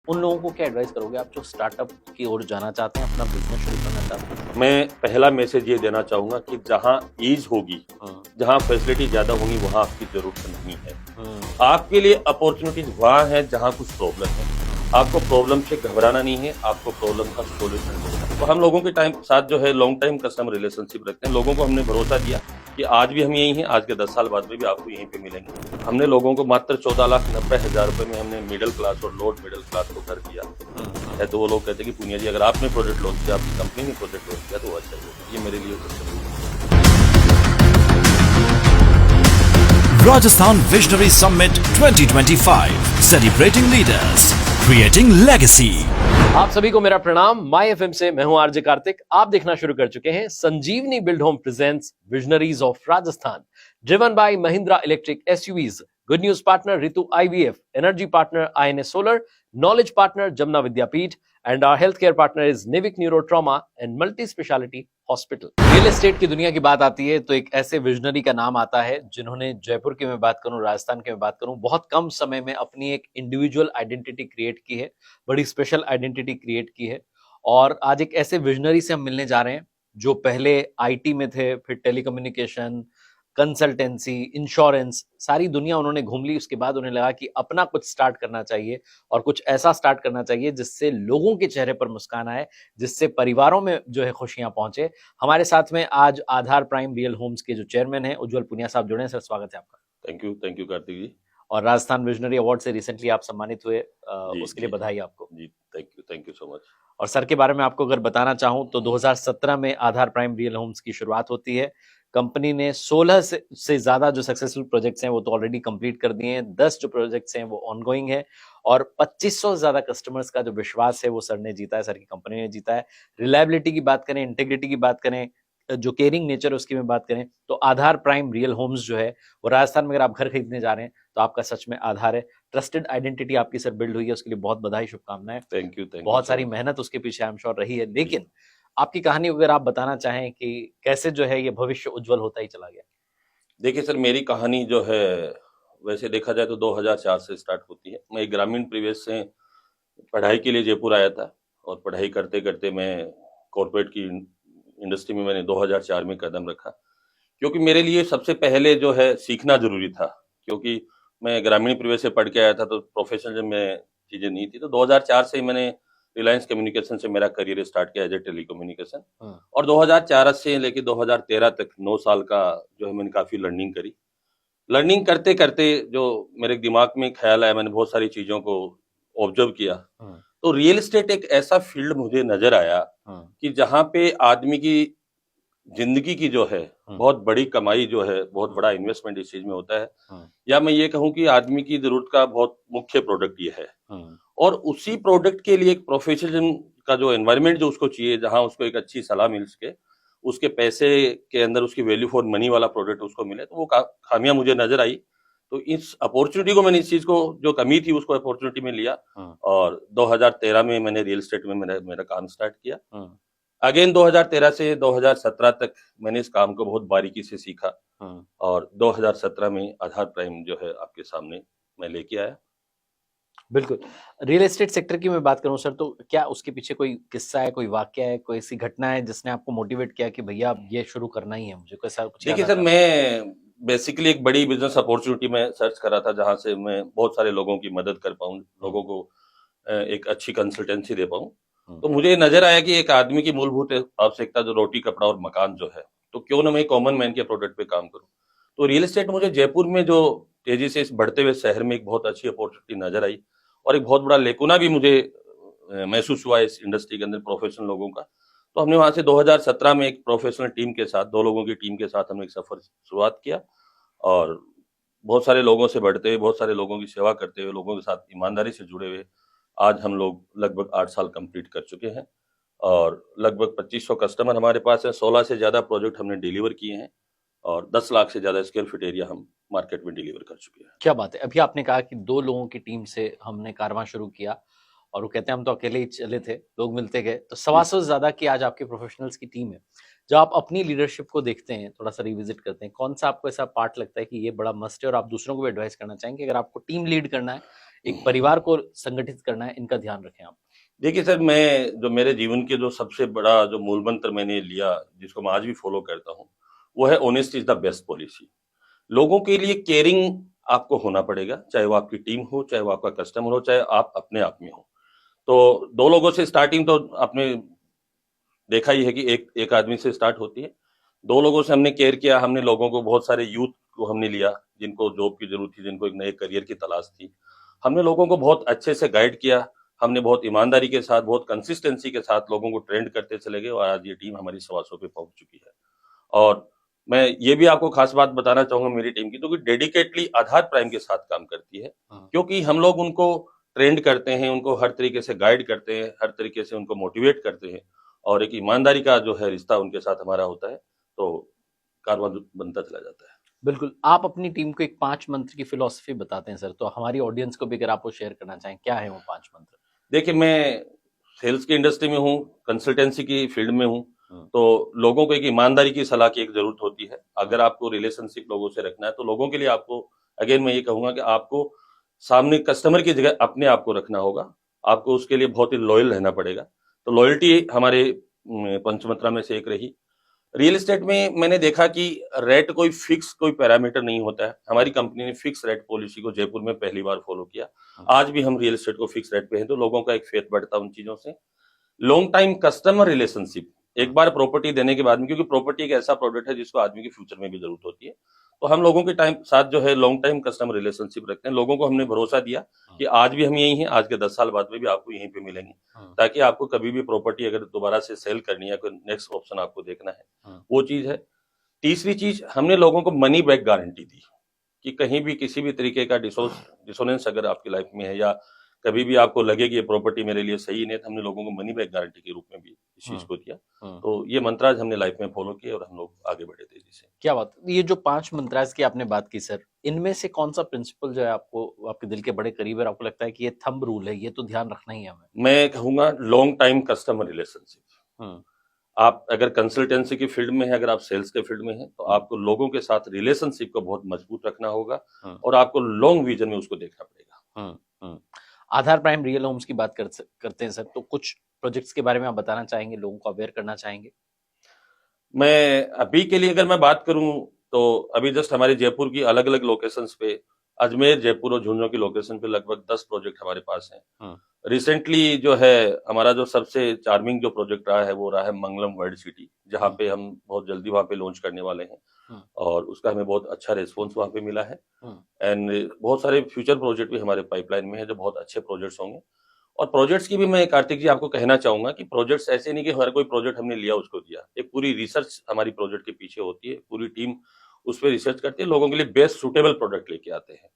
उन लोगों को क्या एडवाइस करोगे आप जो स्टार्टअप की ओर जाना चाहते हैं, अपना बिजनेस शुरू करना चाहते हैं? मैं पहला मैसेज ये देना चाहूंगा कि जहां ईज होगी, जहां फैसिलिटी ज्यादा होंगी, वहां आपकी जरूरत नहीं है। आपके लिए अपॉर्चुनिटीज वहां है जहां कुछ प्रॉब्लम है। आपको प्रॉब्लम से घबराना नहीं है, आपको प्रॉब्लम का सोल्यूशन देना है। तो हम लोगों के टाइम साथ जो है लॉन्ग टाइम कस्टमर रिलेशनशिप रखते हैं। लोगों को हमने भरोसा दिया कि आज भी हम यही हैं, आज के 10 साल बाद में भी आपको यहीं पे मिलेंगे। हमने लोगों को मात्र 14,90,000 रुपए में हमने मिडिल क्लास और लोअर मिडिल क्लास को घर दिया है। तो वो लोग कहते हैं कि पुनिया जी अगर आपने प्रोजेक्ट लॉन्च किया, आपकी कंपनी ने प्रोजेक्ट लॉन्च किया, तो वो अच्छा है। ये मेरे लिए सबसे बड़ी Rajasthan Visionary Summit 2025, celebrating leaders, creating legacy. आप सभी को मेरा प्रणाम। माय एफएम से मैं हूं आरजे कार्तिक। आप देखना शुरू कर चुके हैं Sanjeevani build home presents visionaries of Rajasthan, driven by Mahindra electric SUVs, good news partner Ritu IVF, energy partner INS solar, knowledge partner Jamuna Vidyapeeth, and our health care partner is Nivik neuro trauma and multi speciality hospital. Real estate की दुनिया की बात आती है तो एक ऐसे visionary का नाम आता है जिन्होंने जयपुर की मैं बात करूं, राजस्थान की मैं बात करूं, बहुत कम समय में अपनी एक इंडिविजुअल आइडेंटिटी क्रिएट की है, बड़ी स्पेशल आइडेंटिटी क्रिएट की है। और आज एक ऐसे विजनरी से हम मिलने जा रहे हैं जो पहले आईटी में थे, फिर टेलीकम्युनिकेशन, कंसल्टेंसी, इंश्योरेंस, सारी दुनिया उन्होंने घूम ली। उसके बाद उन्हें लगा कि अपना कुछ स्टार्ट करना चाहिए और कुछ ऐसा स्टार्ट करना चाहिए जिससे लोगों के चेहरे पर मुस्कान आए, जिससे परिवारों में जो है खुशियां पहुंचे। हमारे साथ में आज आधार प्राइम रियल होम्स के जो चेयरमैन हैं उज्जवल पुनिया साहब जुड़े हैं। सर, स्वागत है आपका। Thank you Kartik ji. और राजस्थान विजनरी अवार्ड से रिसेंटली आप सम्मानित हुए, उसके लिए जी, बधाई आपको जी। Thank you so much. और सर के बारे में आपको अगर बताना चाहूं तो 2017 में आधार प्राइम रियल होम्स की शुरुआत होती है। कंपनी ने 16 से ज्यादा जो सक्सेसफुल प्रोजेक्ट्स हैं वो तो ऑलरेडी कंप्लीट कर दिए हैं, 10 जो प्रोजेक्ट्स हैं वो ऑनगोइंग है, और 2500 से ज्यादा कस्टमर्स का जो विश्वास है वो सर ने जीता है, सर की कंपनी ने जीता है। रिलायबिलिटी की बात करें, इंटीग्रिटी की बात करें, जो केयरिंग नेचर है उसकी में बात करें, तो आधार प्राइम रियल होम्स जो है वो राजस्थान में अगर आप घर खरीदने जा रहे हैं तो आपका सच में आधार है। ट्रस्टेड आइडेंटिटी आपकी सर बिल्ड हुई है, उसके लिए बहुत बधाई, शुभकामनाएं। थैंक यू बहुत सारी मेहनत उसके पीछे आई एम श्योर रही है, लेकिन आपकी कहानी अगर आप बताना चाहें कि कैसे जो है ये भविष्य उज्जवल होता ही चला गया। देखिए सर, मेरी कहानी जो है वैसे देखा जाए तो 2004 से स्टार्ट होती है। मैं एक ग्रामीण परिवेश से पढ़ाई के लिए जयपुर आया था और पढ़ाई करते करते मैं कॉर्पोरेट की इंडस्ट्री में मैंने 2004 में कदम रखा, क्योंकि मेरे लिए सबसे पहले जो है सीखना जरूरी था। क्योंकि मैं ग्रामीण परिवेश से पढ़ के आया था तो प्रोफेशनल में चीजें नहीं थी। तो 2004 से ही मैंने रिलायंस कम्युनिकेशन से मेरा करियर स्टार्ट किया एज ए टेलीकम्युनिकेशन, और 2004 से लेके 2013 तक 9 साल का जो है मैंने काफी लर्निंग करी। लर्निंग करते करते जो मेरे दिमाग में ख्याल आया, मैंने बहुत सारी चीजों को ऑब्जर्व किया। तो रियल एस्टेट एक ऐसा फील्ड मुझे नजर आया कि जहाँ पे आदमी की जिंदगी की जो है बहुत बड़ी कमाई जो है, बहुत बड़ा इन्वेस्टमेंट इस चीज में होता है। या मैं ये कहूँ कि आदमी की जरूरत का बहुत मुख्य प्रोडक्ट ये है, और उसी प्रोडक्ट के लिए एक प्रोफेशनलिज्म का जो एनवायरनमेंट जो उसको चाहिए, जहां उसको एक अच्छी सलाह मिल सके, उसके पैसे के अंदर उसकी वैल्यू फॉर मनी वाला प्रोडक्ट उसको मिले, तो वो खामियां मुझे नजर आई। तो इस अपॉर्चुनिटी को मैंने, इस चीज को जो कमी थी उसको अपॉर्चुनिटी में लिया, और 2013 में मैंने रियल एस्टेट में मेरा काम स्टार्ट किया। अगेन 2013 से 2017 तक मैंने इस काम को बहुत बारीकी से सीखा, और 2017 में आधार प्राइम जो है आपके सामने मैं लेके आया। बिल्कुल। रियल एस्टेट सेक्टर की मैं बात करूं सर, तो क्या उसके पीछे कोई किस्सा है, कोई वाकया है, कोई ऐसी घटना है जिसने आपको मोटिवेट किया कि भैया अब ये शुरू करना ही है मुझे? कोई ऐसा कुछ याद देखिए सर, आता है? मैं बेसिकली एक बड़ी बिजनेस अपॉर्चुनिटी में सर्च कर रहा था जहां से मैं बहुत सारे लोगों की मदद कर पाऊं, लोगों को एक अच्छी कंसल्टेंसी दे पाऊं। तो मुझे नजर आया कि एक आदमी की मूलभूत आवश्यकता जो रोटी, कपड़ा और मकान जो है, तो क्यों ना मैं कॉमन मैन के प्रोडक्ट पे काम करूं। तो रियल एस्टेट मुझे जयपुर में जो तेजी से इस बढ़ते हुए शहर में एक बहुत अच्छी अपॉर्चुनिटी नजर आई, और एक बहुत बड़ा लेकुना भी मुझे महसूस हुआ इस इंडस्ट्री के अंदर प्रोफेशनल लोगों का। तो हमने वहां से 2017 में एक प्रोफेशनल टीम के साथ, 2 लोगों की टीम के साथ हमने एक सफर शुरुआत किया, और बहुत सारे लोगों से बढ़ते हुए, बहुत सारे लोगों की सेवा करते हुए, लोगों के साथ ईमानदारी से जुड़े हुए आज हम लोग लगभग 8 साल कंप्लीट कर चुके हैं, और लगभग 2500 कस्टमर हमारे पास है। 16 से ज्यादा प्रोजेक्ट हमने डिलीवर किए हैं, और 10 लाख से ज्यादा स्क्वायर फीट एरिया हम मार्केट में डिलीवर कर चुके हैं। क्या बात है। अभी आपने कहा कि 2 लोगों की टीम से हमने कारवां शुरू किया, और वो कहते हैं हम तो अकेले ही चले थे, लोग मिलते गए, तो 125 से ज्यादा की आज आपके प्रोफेशनल्स की टीम है। जब आप अपनी लीडरशिप को देखते हैं, थोड़ा सा रिविजिट करते हैं, कौन सा आपको ऐसा पार्ट लगता है कि ये बड़ा मस्ट है और आप दूसरों को भी एडवाइस करना चाहेंगे अगर आपको टीम लीड करना है, एक परिवार को संगठित करना है, इनका ध्यान रखें आप। देखिए सर, मैं जो मेरे जीवन के जो सबसे बड़ा जो मूल मंत्र मैंने लिया, जिसको मैं आज भी फॉलो करता हूँ, वो है honesty is the best policy. लोगों के लिए केयरिंग आपको होना पड़ेगा, चाहे वो आपकी टीम हो, चाहे वो आपका कस्टमर हो, चाहे आप अपने आप में हो। तो 2 लोगों से स्टार्टिंग तो आपने देखा ही है कि एक आदमी से स्टार्ट होती है। 2 लोगों से हमने केयर किया, हमने लोगों को, बहुत सारे यूथ को हमने लिया, जिनको जॉब की जरूरत थी, जिनको एक नए करियर की तलाश थी। हमने लोगों को बहुत अच्छे से गाइड किया, हमने बहुत ईमानदारी के साथ, बहुत कंसिस्टेंसी के साथ लोगों को ट्रेंड करते चले गए और आज ये टीम हमारी 125 पे पहुंच चुकी है। और मैं ये भी आपको खास बात बताना चाहूंगा मेरी टीम की, तो कि डेडिकेटली आधार प्राइम के साथ काम करती है, क्योंकि हम लोग उनको ट्रेंड करते हैं, उनको हर तरीके से गाइड करते हैं, हर तरीके से उनको मोटिवेट करते हैं और एक ईमानदारी का जो है रिश्ता उनके साथ हमारा होता है, तो कारवां बनता चला जाता है। बिल्कुल, आप अपनी टीम को एक 5 मंत्र की फिलॉसफी बताते हैं सर, तो हमारी ऑडियंस को भी अगर आप वो शेयर करना चाहें, क्या है वो 5 मंत्र? देखिए, मैं सेल्स की इंडस्ट्री में हूँ, कंसल्टेंसी की फील्ड में हूँ, तो लोगों को एक ईमानदारी की सलाह की एक जरूरत होती है। अगर आपको रिलेशनशिप लोगों से रखना है, तो लोगों के लिए आपको, अगेन मैं ये कहूंगा कि आपको सामने कस्टमर की जगह अपने आप को रखना होगा, आपको उसके लिए बहुत ही लॉयल रहना पड़ेगा। तो लॉयल्टी हमारे पंचमंत्रा में से एक रही। रियल एस्टेट में मैंने देखा कि रेट कोई फिक्स कोई पैरामीटर नहीं होता है। हमारी कंपनी ने फिक्स रेट पॉलिसी को जयपुर में पहली बार फॉलो किया। आज भी हम रियल एस्टेट को फिक्स रेट पे हैं, तो लोगों का एक फेथ बढ़ता है उन चीजों से। लॉन्ग टाइम कस्टमर रिलेशनशिप, एक बार प्रॉपर्टी देने के बाद में, क्योंकि प्रॉपर्टी एक ऐसा प्रोडक्ट है जिसको आदमी के फ्यूचर में भी जरूरत होती है, तो हम लोगों के टाइम साथ जो है लॉन्ग टाइम कस्टमर रिलेशनशिप रखते हैं। लोगों को हमने भरोसा दिया कि आज भी हम यही हैं, आज के 10 साल बाद में भी आपको यहीं पे मिलेंगे, ताकि आपको कभी भी प्रॉपर्टी अगर दोबारा से सेल करनी है, कोई नेक्स्ट ऑप्शन आपको देखना है, वो चीज है। तीसरी चीज, हमने लोगों को मनी बैक गारंटी दी कि कहीं भी किसी भी तरीके का डिसोनेंस अगर आपकी लाइफ में है, या कभी भी आपको लगे कि ये प्रॉपर्टी मेरे लिए सही नहीं, तो हमने लोगों को मनी बैक गारंटी के रूप में भी इस चीज को दिया। तो ये मंत्राज हमने लाइफ में फॉलो किए और हम लोग आगे बढ़े तेजी से। क्या बात, ये जो 5 मंत्राज की आपने बात की सर, इनमें से कौन सा प्रिंसिपल जो है आपको, आपके दिल के बड़े करीब है, आपको लगता है कि ये थंब रूल है, ये तो ध्यान रखना ही है हमें? मैं कहूंगा लॉन्ग टाइम कस्टमर रिलेशनशिप। आप अगर कंसल्टेंसी की फील्ड में है, अगर आप सेल्स के फील्ड में है, तो आपको लोगों के साथ रिलेशनशिप को बहुत मजबूत रखना होगा और आपको लॉन्ग विजन में उसको देखना पड़ेगा। आधार प्राइम रियल होम्स की बात करते हैं सर, तो कुछ प्रोजेक्ट्स के बारे में आप बताना चाहेंगे, लोगों को अवेयर करना चाहेंगे? मैं अभी के लिए अगर मैं बात करूं, तो अभी जस्ट हमारे जयपुर की अलग अलग लोकेशंस पे, अजमेर, जयपुर और झुंझुनू की लोकेशन पे लगभग 10 प्रोजेक्ट हमारे पास हैं। रिसेंटली जो है हमारा जो सबसे चार्मिंग जो प्रोजेक्ट रहा है, वो रहा है मंगलम वर्ल्ड सिटी, जहाँ पे हम बहुत जल्दी वहाँ पे लॉन्च करने वाले हैं और उसका हमें बहुत अच्छा रिस्पॉन्स वहाँ पे मिला है। एंड बहुत सारे फ्यूचर प्रोजेक्ट भी हमारे पाइपलाइन में है, जो बहुत अच्छे प्रोजेक्ट्स होंगे। और प्रोजेक्ट्स की भी मैं, कार्तिक जी, आपको कहना चाहूंगा कि प्रोजेक्ट्स ऐसे नहीं कि हर कोई प्रोजेक्ट हमने लिया उसको दिया। एक पूरी रिसर्च हमारी प्रोजेक्ट के पीछे होती है, पूरी टीम उस पर रिसर्च करती है, लोगों के लिए बेस्ट सुटेबल प्रोडक्ट लेके आते हैं।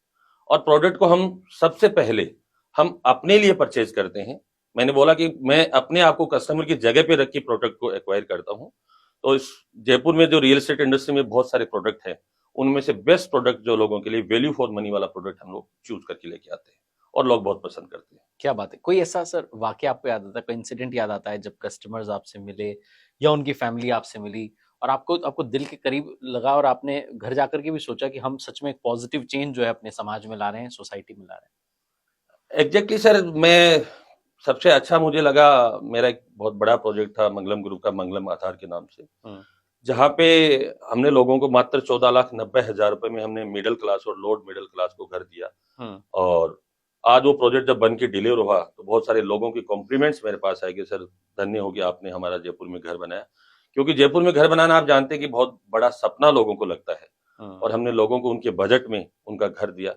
और प्रोडक्ट को हम सबसे पहले हम अपने लिए परचेज करते हैं। मैंने बोला कि मैं अपने आप को कस्टमर की जगह पे रख के प्रोडक्ट को एक्वायर करता हूं। तो इस जयपुर में जो रियल एस्टेट इंडस्ट्री में बहुत सारे प्रोडक्ट हैं, उनमें से बेस्ट प्रोडक्ट जो लोगों के लिए वैल्यू फॉर मनी वाला प्रोडक्ट हम लोग चूज करके लेके आते हैं और लोग बहुत पसंद करते हैं। क्या बात है, कोई ऐसा सर वाकया आपको याद आता है, कोई इंसिडेंट याद आता है जब कस्टमर्स आपसे मिले या उनकी फैमिली आपसे मिली और आपको दिल के करीब लगा और आपने घर जाकर के भी सोचा कि हम सच में एक पॉजिटिव चेंज जो है अपने समाज में ला रहे हैं, सोसाइटी में ला रहे हैं? एग्जैक्टली सर, मैं सबसे अच्छा मुझे लगा, मेरा एक बहुत बड़ा प्रोजेक्ट था मंगलम ग्रुप का, मंगलम आधार के नाम से, जहाँ पे हमने लोगों को मात्र 14,90,000 रुपए में हमने मिडिल क्लास और लोअर मिडिल क्लास को घर दिया। और आज वो प्रोजेक्ट जब बन के डिलीवर हुआ, तो बहुत सारे लोगों की कॉम्प्लीमेंट्स मेरे पास आए कि सर धन्य हो गया आपने हमारा जयपुर में घर बनाया। क्योंकि जयपुर में घर बनाना आप जानते हैं कि बहुत बड़ा सपना लोगों को लगता है, और हमने लोगों को उनके बजट में उनका घर दिया।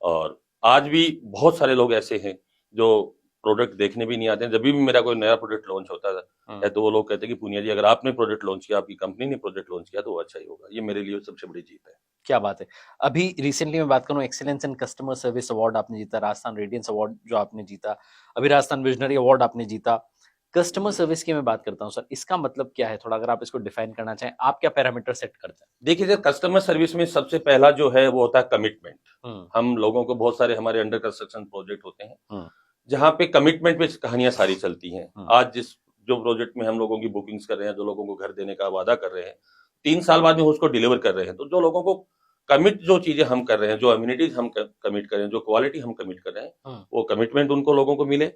और आज भी बहुत सारे लोग ऐसे हैं जो प्रोडक्ट देखने भी नहीं आते हैं। जब भी मेरा कोई नया प्रोडक्ट लॉन्च होता है तो वो लोग कहते हैं कि पुनिया जी, अगर आपने प्रोडक्ट लॉन्च किया, आपकी कंपनी ने प्रोडक्ट लॉन्च किया, तो वो अच्छा ही होगा। ये मेरे लिए सबसे बड़ी जीत है। क्या बात है। अभी रिसेंटली मैं बात करूं, excellence in customer service award आपने जीता, राजस्थान रेडियंस अवार्ड जो आपने जीता, अभी राजस्थान विजनरी अवार्ड आपने जीता। कस्टमर सर्विस की मैं बात करता हूं सर, इसका मतलब क्या है, थोड़ा अगर आप इसको डिफाइन करना चाहें, आप क्या पैरामीटर सेट करते हैं? देखिए सर, कस्टमर सर्विस में सबसे पहला जो है वो होता है कमिटमेंट। हम लोगों को बहुत सारे हमारे अंडर कंस्ट्रक्शन प्रोजेक्ट होते हैं जहाँ पे कमिटमेंट पे कहानियां सारी चलती हैं। आज जो प्रोजेक्ट में हम लोगों की बुकिंग्स कर रहे हैं, जो लोगों को घर देने का वादा कर रहे हैं, 3 साल बाद में उसको डिलीवर कर रहे हैं, तो जो लोगों को कमिट जो चीजें हम कर रहे हैं, जो अम्यूनिटीज हम कमिट कर रहे हैं, जो क्वालिटी हम कमिट कर रहे हैं, वो कमिटमेंट उनको लोगों को मिले।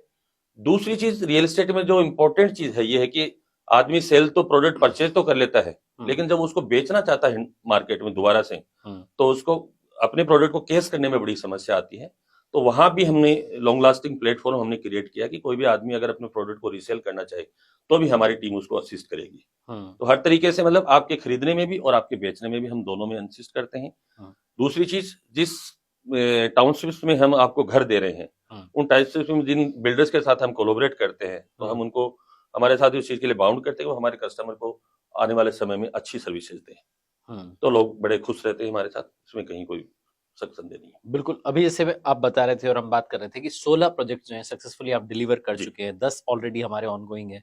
दूसरी चीज, रियल एस्टेट में जो इम्पोर्टेंट चीज है ये है कि आदमी सेल तो प्रोडक्ट परचेज तो कर लेता है, लेकिन जब उसको बेचना चाहता है मार्केट में दोबारा से, तो उसको अपने प्रोडक्ट को केस करने में बड़ी समस्या आती है। तो वहां भी हमने लॉन्ग लास्टिंग प्लेटफॉर्म हमने क्रिएट किया कि कोई भी आदमी अगर अपने प्रोडक्ट को रीसेल करना चाहे तो भी हमारी टीम उसको असिस्ट करेगी। तो हर तरीके से मतलब आपके खरीदने में भी और आपके बेचने में भी हम दोनों में असिस्ट करते हैं। दूसरी चीज, जिस टाउनशिप्स में हम आपको घर दे रहे हैं, उन टाउनशिप्स में जिन बिल्डर्स के साथ हम कोलैबोरेट करते हैं, तो हम उनको हमारे साथ इस चीज के लिए बाउंड करते हैं कि वो हमारे कस्टमर को आने वाले समय में अच्छी सर्विसेज दें। तो लोग बड़े खुश रहते हैं हमारे साथ, इसमें कहीं कोई शक संदेह नहीं है। बिल्कुल। अभी जैसे आप बता रहे थे और हम बात कर रहे थे कि 16 प्रोजेक्ट जो हैं सक्सेसफुली आप डिलीवर कर चुके हैं, 10 ऑलरेडी हमारे ऑनगोइंग है।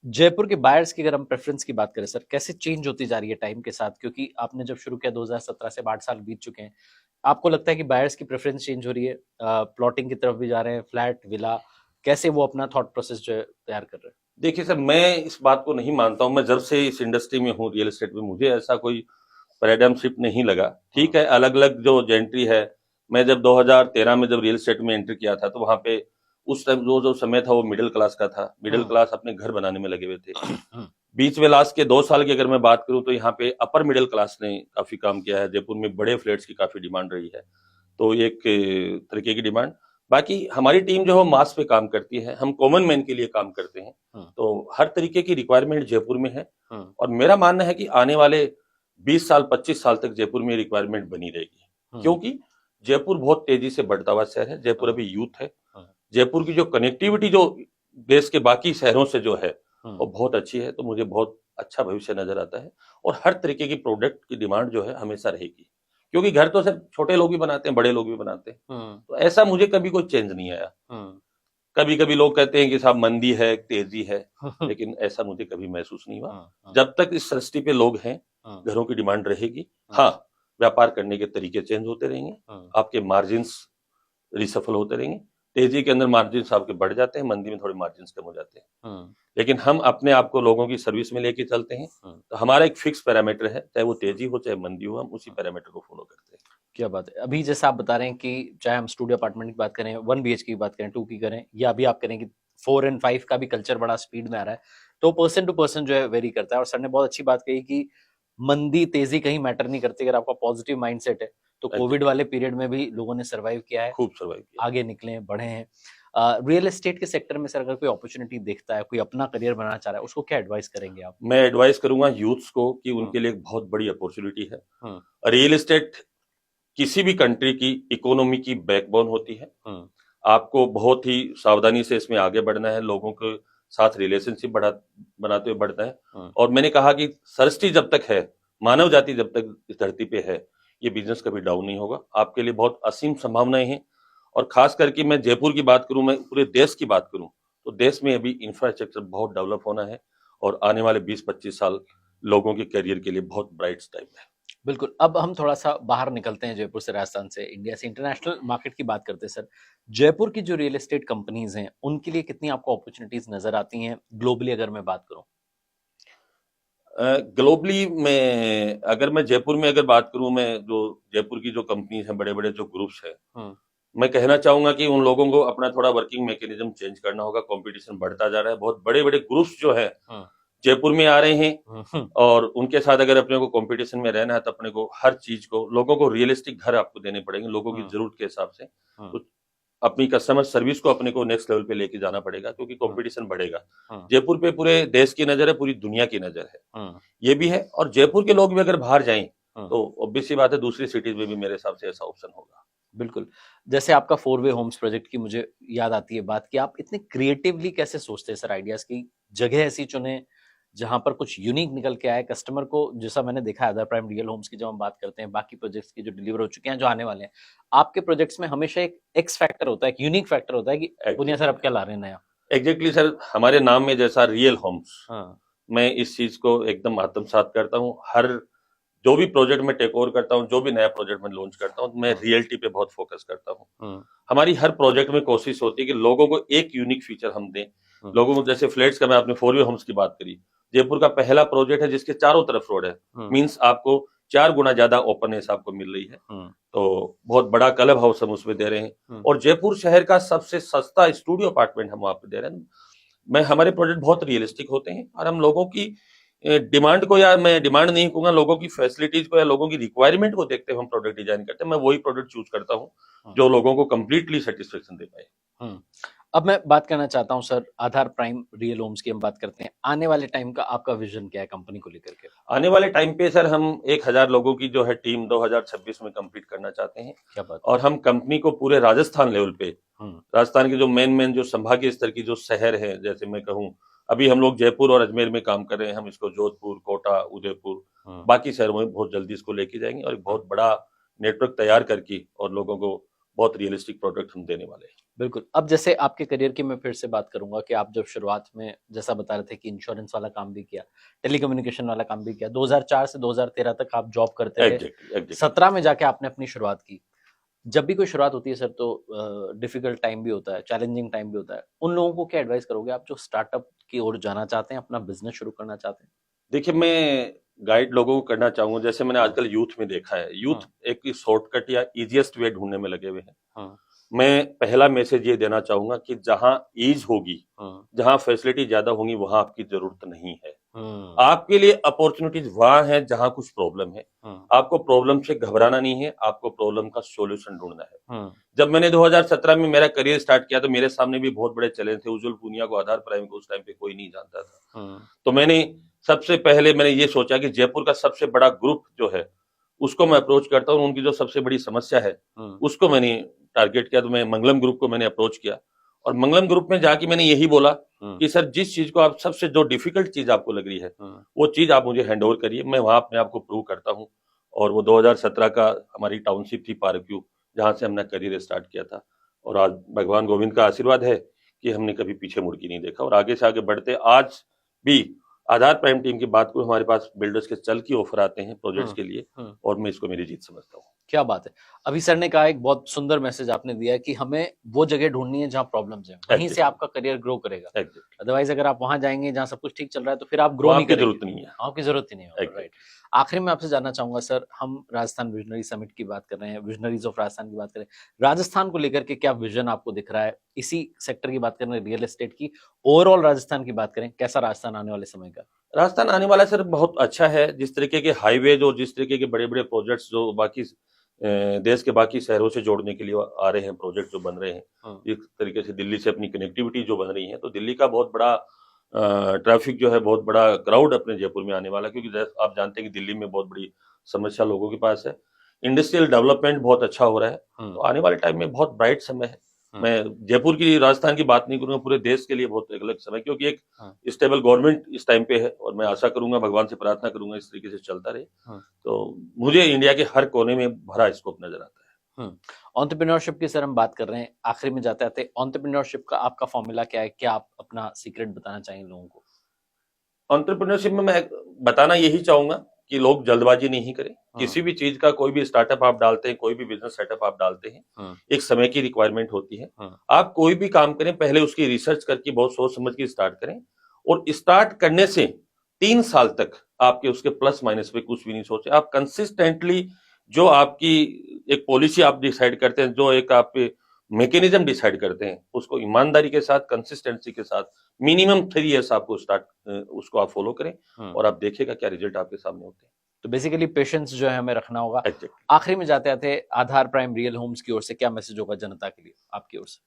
जयपुर के बायर्स की अगर हम प्रेफरेंस की बात करें सर, कैसे चेंज होती जा रही है टाइम के साथ? क्योंकि आपने जब शुरू किया 2017 से 8 साल बीत चुके हैं, आपको लगता है कि बायर्स की प्रेफरेंस चेंज हो रही है, प्लॉटिंग की तरफ भी जा रहे हैं, फ्लैट, विला, कैसे वो अपना थॉट प्रोसेस जो है तैयार कर रहे हैं? देखिए सर, मैं इस बात को नहीं मानता हूं, मैं जब से इस इंडस्ट्री में हूँ रियल एस्टेट में, मुझे ऐसा कोई पैराडाइम शिफ्ट नहीं लगा। ठीक है, अलग अलग जो एंट्री है, मैं जब 2013 में जब रियल एस्टेट में एंट्री किया था, तो वहां पे उस टाइम जो समय था वो मिडिल क्लास का था। मिडिल क्लास अपने घर बनाने में लगे हुए थे। बीच में लास्ट के 2 साल की अगर मैं बात करूं तो यहाँ पे अपर मिडिल क्लास ने काफी काम किया है। जयपुर में बड़े फ्लैट्स की काफी डिमांड रही है, तो एक तरीके की डिमांड। बाकी हमारी टीम जो है मास पे काम करती है, हम कॉमन मैन के लिए काम करते हैं, तो हर तरीके की रिक्वायरमेंट जयपुर में है। और मेरा मानना है कि आने वाले 20 साल 25 साल तक जयपुर में रिक्वायरमेंट बनी रहेगी, क्योंकि जयपुर बहुत तेजी से बढ़ता हुआ शहर है। जयपुर अभी यूथ है। जयपुर की जो कनेक्टिविटी जो देश के बाकी शहरों से जो है वो बहुत अच्छी है, तो मुझे बहुत अच्छा भविष्य नजर आता है। और हर तरीके की प्रोडक्ट की डिमांड जो है हमेशा रहेगी, क्योंकि घर तो सिर्फ छोटे लोग भी बनाते हैं, बड़े लोग भी बनाते हैं। तो ऐसा मुझे कभी कोई चेंज नहीं आया। कभी कभी लोग कहते हैं कि साहब मंदी है, तेजी है, लेकिन ऐसा मुझे कभी महसूस नहीं हुआ। जब तक इस सृष्टि पे लोग हैं, घरों की डिमांड रहेगी। हाँ, व्यापार करने के तरीके चेंज होते रहेंगे, आपके मार्जिन्स रिसफल होते रहेंगे। तेजी के अंदर मार्जिन्स आपके बढ़ जाते हैं, मंदी में थोड़े मार्जिन्स कम हो जाते हैं। लेकिन हम अपने आप को लोगों की सर्विस में लेके चलते हैं, तो हमारा एक फिक्स पैरामीटर है, चाहे वो तेजी हो चाहे मंदी हो, हम उसी पैरामीटर को फॉलो करते हैं। क्या बात है। अभी जैसे आप बता रहे हैं कि चाहे हम स्टूडियो अपार्टमेंट की बात करें, 1 BHK की बात करें, 2 की करें, या अभी आप करें कि 4 और 5 का भी कल्चर बड़ा स्पीड में आ रहा है, तो पर्सन टू पर्सन जो है वेरी करता है। और सर ने बहुत अच्छी बात कही कि मंदी तेजी कहीं मैटर नहीं करती, अगर आपका पॉजिटिव माइंडसेट है तो कोविड वाले पीरियड में भी लोगों ने सर्वाइव किया है, खूब सर्वाइव किया, आगे निकले, बढ़े हैं। रियल एस्टेट के सेक्टर में सर अगर कोई अपॉर्चुनिटी देखता है, कोई अपना करियर बनाना चाह रहा है, उसको क्या एडवाइस करेंगे आप? मैं एडवाइस करूंगा यूथ्स को कि उनके लिए एक बहुत बड़ी अपॉर्चुनिटी है। रियल एस्टेट किसी भी कंट्री की इकोनॉमी की बैकबोन होती है। आपको बहुत ही सावधानी से इसमें आगे बढ़ना है, लोगों के साथ रिलेशनशिप बनाते हुए बढ़ना है। और मैंने कहा कि सृष्टि जब तक है, मानव जाति जब तक इस धरती पे है, ये बिजनेस कभी डाउन नहीं होगा। आपके लिए बहुत असीम संभावनाएं हैं। और खास करके मैं जयपुर की बात करूं, मैं पूरे देश की बात करूं, तो देश में अभी इंफ्रास्ट्रक्चर बहुत डेवलप होना है, और आने वाले 20-25 साल लोगों के करियर के लिए बहुत ब्राइट टाइम है। बिल्कुल। अब हम थोड़ा सा बाहर निकलते हैं जयपुर से, राजस्थान से, इंडिया से, इंटरनेशनल मार्केट की बात करते हैं सर। जयपुर की जो रियल एस्टेट कंपनीज हैं, उनके लिए कितनी आपको अपॉर्चुनिटीज नजर आती हैं ग्लोबली अगर मैं बात करूं? ग्लोबली में अगर मैं जयपुर में अगर बात करूं, मैं जो जयपुर की जो कंपनीज हैं, बड़े बड़े जो ग्रुप्स हैं, मैं कहना चाहूंगा कि उन लोगों को अपना थोड़ा वर्किंग मैकेनिज्म चेंज करना होगा। कंपटीशन बढ़ता जा रहा है, बहुत बड़े बड़े ग्रुप्स जो है जयपुर में आ रहे हैं, और उनके साथ अगर अपने को कंपटीशन में रहना है तो अपने को हर चीज को, लोगों को रियलिस्टिक घर आपको देने पड़ेंगे, लोगों की जरूरत के हिसाब से। तो अपनी कस्टमर सर्विस को अपने को नेक्स्ट लेवल पे लेके जाना पड़ेगा, क्योंकि कंपटीशन बढ़ेगा। जयपुर पे पूरे देश की नजर है, पूरी दुनिया की नजर है, ये भी है। और जयपुर के लोग भी अगर बाहर जाएं तो ऑब्वियस सी बात है दूसरी सिटीज में भी मेरे हिसाब से ऐसा ऑप्शन होगा। बिल्कुल। जैसे आपका 4 वे होम्स प्रोजेक्ट की मुझे याद आती है बात कि आप इतने क्रिएटिवली कैसे सोचते हैं सर आइडियाज की, जगह ऐसी चुने जहां पर कुछ यूनिक निकल के आए कस्टमर को। जैसा मैंने देखा है अदर प्राइम रियल होम्स की, जब हम बात करते हैं बाकी प्रोजेक्ट्स की जो डिलीवर हो चुके हैं, जो आने वाले हैं, आपके प्रोजेक्ट्स में हमेशा एक एक्स फैक्टर होता है, एक यूनिक फैक्टर होता है कि दुनिया सर अब क्या ला रहे हैं नया। एग्जैक्टली सर, हमारे नाम में जैसा रियल होम्स, मैं इस चीज को एकदम आत्मसात करता हूँ। हर जो भी प्रोजेक्ट में टेक ओवर करता हूँ, जो भी नया प्रोजेक्ट में लॉन्च करता हूँ, मैं रियलिटी पे बहुत फोकस करता हूँ। हमारी हर प्रोजेक्ट में कोशिश होती है कि लोगों को एक यूनिक फीचर हम दें। लोगों को जैसे फ्लैट्स का, मैं आपने 4 वे होम्स की बात करी, जयपुर का पहला प्रोजेक्ट है जिसके चारों तरफ रोड है। मींस आपको 4 गुना ज्यादा ओपननेस आपको मिल रही है। तो बहुत बड़ा क्लब हाउस हम उसमें दे रहे हैं और जयपुर शहर का सबसे सस्ता स्टूडियो अपार्टमेंट हम वहां पे दे रहे हैं। हमारे प्रोजेक्ट बहुत रियलिस्टिक होते हैं और हम लोगों की डिमांड को, या मैं डिमांड नहीं कहूंगा, लोगों की फैसिलिटीज को या लोगों की रिक्वायरमेंट को देखते हुए हम प्रोडक्ट डिजाइन करते हैं। मैं वही प्रोडक्ट चूज करता हूं जो लोगों को कंप्लीटली सेटिस्फेक्शन दे पाए। अब मैं बात करना चाहता हूं सर, आधार प्राइम रियल होम्स की हम बात करते हैं। आने वाले टाइम का आपका विजन क्या है कंपनी को लेकर के? आने वाले टाइम पे सर हम 1000 लोगों की जो है टीम 2026 में कंप्लीट करना चाहते हैं। क्या बात? और हम कंपनी को पूरे राजस्थान लेवल पे, राजस्थान के जो मेन जो संभागीय स्तर की जो शहर है, जैसे मैं कहूँ अभी हम लोग जयपुर और अजमेर में काम कर रहे हैं, हम इसको जोधपुर, कोटा, उदयपुर, बाकी शहरों में बहुत जल्दी इसको लेके जाएंगे और एक बहुत बड़ा नेटवर्क तैयार करके और लोगों को बहुत रियलिस्टिक प्रोडक्ट हम देने वाले हैं। बिल्कुल। अब जैसे आपके करियर की मैं फिर से बात करूंगा कि आप जब शुरुआत में जैसा बता रहे थे कि इंश्योरेंस वाला काम भी किया, टेलीकम्युनिकेशन वाला काम भी किया, 2004 से 2013 तक आप जॉब करते थे। 17 में जाके आपने अपनी शुरुआत की। जब भी कोई शुरुआत होती है सर तो डिफिकल्ट टाइम भी होता है, चैलेंजिंग टाइम भी होता है। उन लोगों को क्या एडवाइस करोगे आप जो स्टार्टअप की ओर जाना चाहते हैं, अपना बिजनेस शुरू करना चाहते हैं? देखिए, मैं गाइड लोगों को करना चाहूंगा, जैसे मैंने आजकल यूथ में देखा है, यूथ एक शॉर्टकट या इजीएस्ट वे ढूंढने में लगे हुए हैं। मैं पहला मैसेज ये देना चाहूंगा कि जहां ईज होगी, जहां फैसिलिटी ज्यादा होंगी, वहां आपकी जरूरत नहीं है। आपके लिए अपॉर्चुनिटीज वहां है जहां कुछ प्रॉब्लम है। आपको प्रॉब्लम से घबराना नहीं है, आपको प्रॉब्लम का सॉल्यूशन ढूंढना है। जब मैंने 2017 में मेरा करियर स्टार्ट किया तो मेरे सामने भी बहुत बड़े चैलेंज थे। उज्जवल पूनिया को, आधार प्राइम को उस टाइम पे कोई नहीं जानता था। तो मैंने सबसे पहले ये सोचा कि जयपुर का सबसे बड़ा ग्रुप जो है उसको मैं अप्रोच करता हूँ, उनकी जो सबसे बड़ी समस्या है उसको मैंने टारगेट किया। तो मैं मंगलम ग्रुप को मैंने अप्रोच किया और मंगलम ग्रुप में जाके मैंने यही बोला कि सर, जिस चीज को आप सबसे जो डिफिकल्ट चीज आपको लग रही है वो चीज आप मुझे हैंड ओवर करिए, मैं वहां अपने आप को प्रूव करता हूँ। और वो 2017 का हमारी टाउनशिप थी पार्कव्यू, जहां से हमने करियर स्टार्ट किया था। और आज भगवान गोविंद का आशीर्वाद है कि हमने कभी पीछे मुड़ के नहीं देखा और आगे से आगे बढ़ते। आज भी आधार प्राइम टीम की बात को, हमारे पास बिल्डर्स के चल की ऑफर आते हैं प्रोजेक्ट्स के लिए और मैं इसको मेरी जीत समझता हूँ। क्या बात है। अभी सर ने कहा, एक बहुत सुंदर मैसेज आपने दिया है कि हमें वो जगह ढूंढनी है जहां प्रॉब्लम्स हैं, वहीं से आपका करियर ग्रो करेगा। अदरवाइज अगर आप वहां जाएंगे जहां सब कुछ ठीक चल रहा है तो फिर आप ग्रो नहीं करेंगे, जरूरत नहीं है, आपकी जरूरत ही नहीं होगी। राइट। आखिर में आपसे जानना चाहूंगा सर, हम राजस्थान विजनरी समिट की बात कर रहे हैं, विजनरीज ऑफ राजस्थान की बात करें, राजस्थान को लेकर के क्या विजन आपको दिख रहा है? इसी सेक्टर की बात करें, रियल एस्टेट की, ओवरऑल राजस्थान की बात करें, कैसा राजस्थान आने वाले समय का? राजस्थान आने वाला सर बहुत अच्छा है। जिस तरीके के हाईवे और जिस तरीके के बड़े बड़े प्रोजेक्ट्स जो बाकी देश के बाकी शहरों से जोड़ने के लिए आ रहे हैं, प्रोजेक्ट जो बन रहे हैं, एक तरीके से दिल्ली से अपनी कनेक्टिविटी जो बन रही है, तो दिल्ली का बहुत बड़ा ट्रैफिक जो है, बहुत बड़ा क्राउड अपने जयपुर में आने वाला, क्योंकि आप जानते हैं कि दिल्ली में बहुत बड़ी समस्या लोगों के पास है। इंडस्ट्रियल डेवलपमेंट बहुत अच्छा हो रहा है, तो आने वाले टाइम में बहुत ब्राइट समय है। मैं जयपुर की, राजस्थान की बात नहीं करूंगा, पूरे देश के लिए बहुत एक अलग समय, क्योंकि एक स्टेबल गवर्नमेंट इस टाइम पे है और मैं आशा करूंगा, भगवान से प्रार्थना करूंगा इस तरीके से चलता रहे। तो मुझे इंडिया के हर कोने में भरा स्कोप नजर आता है। एंटरप्रेन्योरशिप की सर हम बात कर रहे हैं, आखिर में जाते आते एंटरप्रेन्योरशिप का आपका फॉर्मूला क्या है? क्या आप अपना सीक्रेट बताना चाहेंगे लोगों को? एंटरप्रेन्योरशिप में मैं बताना यही चाहूंगा कि लोग जल्दबाजी नहीं करें। किसी भी चीज का, कोई भी स्टार्टअप आप डालते हैं, कोई भी बिजनेस सेटअप आप डालते हैं, एक समय की रिक्वायरमेंट होती है। आप कोई भी काम करें, पहले उसकी रिसर्च करके बहुत सोच समझ के स्टार्ट करें और स्टार्ट करने से 3 साल तक आपके उसके प्लस माइनस पे कुछ भी नहीं सोचे। आप कंसिस्टेंटली जो आपकी एक पॉलिसी आप डिसाइड करते हैं, जो एक आप मैकेनिज्म डिसाइड करते हैं, उसको ईमानदारी के साथ, कंसिस्टेंसी के साथ मिनिमम 3 इयर्स आपको उसको आप फॉलो करें और आप देखिएगा क्या रिजल्ट आपके सामने होते हैं। तो बेसिकली पेशेंस जो है हमें रखना होगा। आखिरी में जाते आते आधार प्राइम रियल होम्स की ओर से क्या मैसेज होगा जनता के लिए, आपकी ओर से?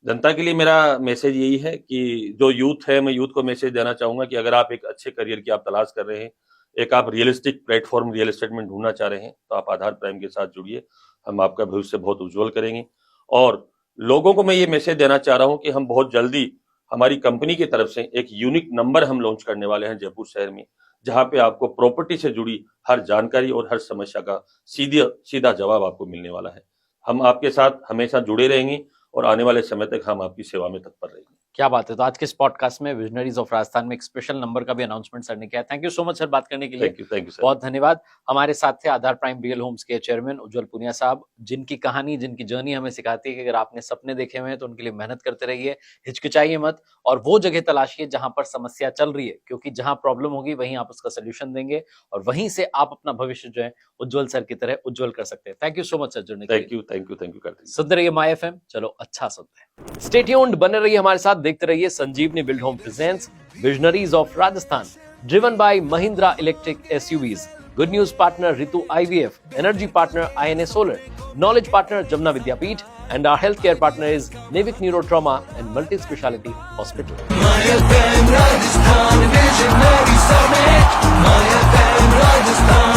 जनता के लिए मेरा मैसेज यही है कि जो यूथ है, मैं यूथ को मैसेज देना चाहूंगा कि अगर आप एक अच्छे करियर की आप तलाश कर रहे हैं, एक आप रियलिस्टिक प्लेटफॉर्म रियल एस्टेट में ढूंढना चाह रहे हैं, तो आप आधार प्राइम के साथ जुड़िए। हम आपका भविष्य बहुत उज्जवल करेंगे। और लोगों को मैं ये मैसेज देना चाह रहा हूं कि हम बहुत जल्दी हमारी कंपनी की तरफ से एक यूनिक नंबर हम लॉन्च करने वाले हैं जयपुर शहर में, जहां पे आपको प्रॉपर्टी से जुड़ी हर जानकारी और हर समस्या का सीधा जवाब आपको मिलने वाला है। हम आपके साथ हमेशा जुड़े रहेंगे और आने वाले समय तक हम आपकी सेवा में तत्पर रहेंगे। क्या बात है। तो आज के इस पॉडकास्ट में विजनरीज ऑफ राजस्थान में एक स्पेशल नंबर का भी अनाउंसमेंट सर ने किया। Thank you so much sir बात करने के लिए। Thank you sir. बहुत धन्यवाद। हमारे साथ थे आधार प्राइम रियल होम्स के चेयरमैन उज्जवल पुनिया साहब, जिनकी कहानी, जिनकी जर्नी हमें सिखाती है कि अगर आपने सपने देखे हुए हैं तो उनके लिए मेहनत करते रहिए, हिचकिचाइए मत और वो जगह तलाशिए जहां पर समस्या चल रही है, क्योंकि जहां प्रॉब्लम होगी वहीं आप उसका सोल्यूशन देंगे और वहीं से आप अपना भविष्य जो है उज्जवल सर की तरह उज्जवल कर सकते हैं। Thank you so much sir जुड़ने के लिए। Thank you Kartik. सुनते रहिए माय एफएम। चलो अच्छा सुनते हैं। स्टे ट्यून्ड, बने रहिए हमारे साथ, देखते रहिए Sanjeevani build home presents visionaries of Rajasthan, driven by Mahindra electric SUVs, good news partner Ritu IVF, energy partner INA solar, knowledge partner Jamuna Vidyapeeth, and our healthcare partner is Navik Neuro Trauma and Multi Speciality Hospital. My FM Rajasthan Visionary Summit. My FM Rajasthan.